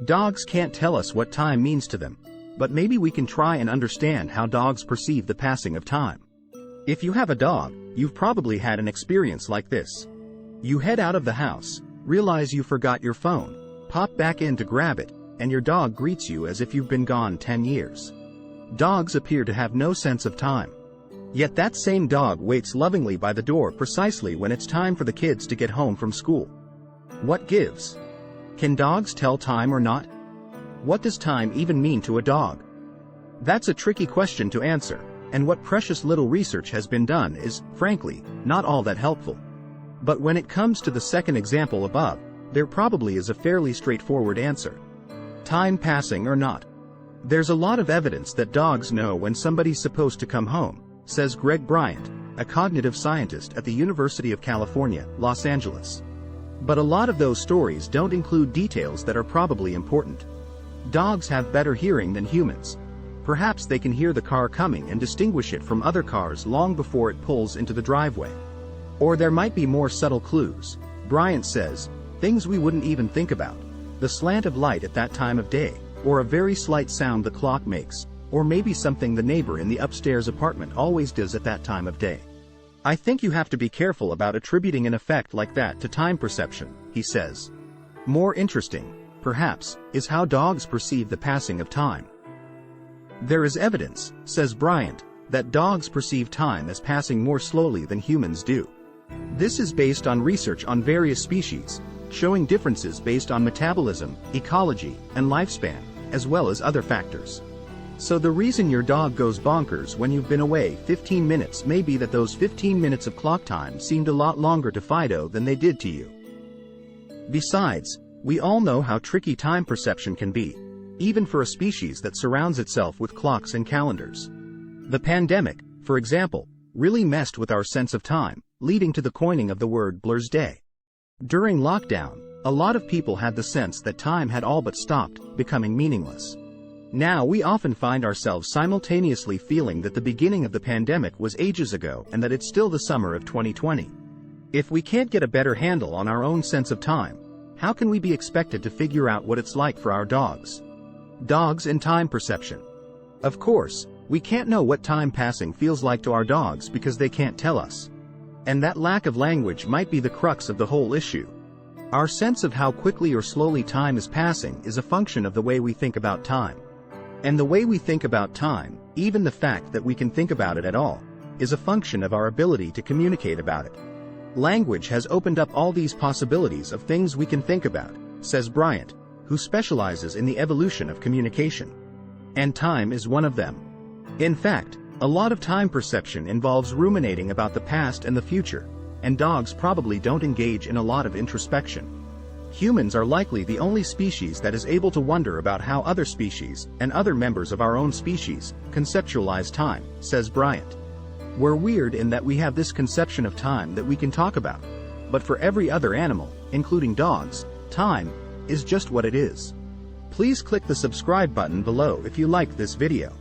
Dogs can't tell us what time means to them, but maybe we can try and understand how dogs perceive the passing of time. If you have a dog, you've probably had an experience like this. You head out of the house, realize you forgot your phone, pop back in to grab it, and your dog greets you as if you've been gone 10 years. Dogs appear to have no sense of time. Yet that same dog waits lovingly by the door precisely when it's time for the kids to get home from school. What gives? Can dogs tell time or not? What does time even mean to a dog? That's a tricky question to answer, and what precious little research has been done is, frankly, not all that helpful. But when it comes to the second example above, there probably is a fairly straightforward answer. Time passing or not. There's a lot of evidence that dogs know when somebody's supposed to come home, says Greg Bryant, a cognitive scientist at the University of California, Los Angeles. But a lot of those stories don't include details that are probably important. Dogs have better hearing than humans. Perhaps they can hear the car coming and distinguish it from other cars long before it pulls into the driveway. Or there might be more subtle clues, Bryant says, things we wouldn't even think about. The slant of light at that time of day, or a very slight sound the clock makes, or maybe something the neighbor in the upstairs apartment always does at that time of day. I think you have to be careful about attributing an effect like that to time perception, he says. More interesting, perhaps, is how dogs perceive the passing of time. There is evidence, says Bryant, that dogs perceive time as passing more slowly than humans do. This is based on research on various species, showing differences based on metabolism, ecology, and lifespan, as well as other factors. So the reason your dog goes bonkers when you've been away 15 minutes may be that those 15 minutes of clock time seemed a lot longer to Fido than they did to you. Besides, we all know how tricky time perception can be, even for a species that surrounds itself with clocks and calendars. The pandemic, for example, really messed with our sense of time, leading to the coining of the word Blur's Day. During lockdown, a lot of people had the sense that time had all but stopped, becoming meaningless. Now we often find ourselves simultaneously feeling that the beginning of the pandemic was ages ago and that it's still the summer of 2020. If we can't get a better handle on our own sense of time, how can we be expected to figure out what it's like for our dogs? Dogs and time perception. Of course, we can't know what time passing feels like to our dogs because they can't tell us. And that lack of language might be the crux of the whole issue. Our sense of how quickly or slowly time is passing is a function of the way we think about time. And the way we think about time, even the fact that we can think about it at all, is a function of our ability to communicate about it. Language has opened up all these possibilities of things we can think about, says Bryant, who specializes in the evolution of communication. And time is one of them. In fact, a lot of time perception involves ruminating about the past and the future, and dogs probably don't engage in a lot of introspection. Humans are likely the only species that is able to wonder about how other species, and other members of our own species, conceptualize time, says Bryant. We're weird in that we have this conception of time that we can talk about, but for every other animal, including dogs, time is just what it is. Please click the subscribe button below if you liked this video.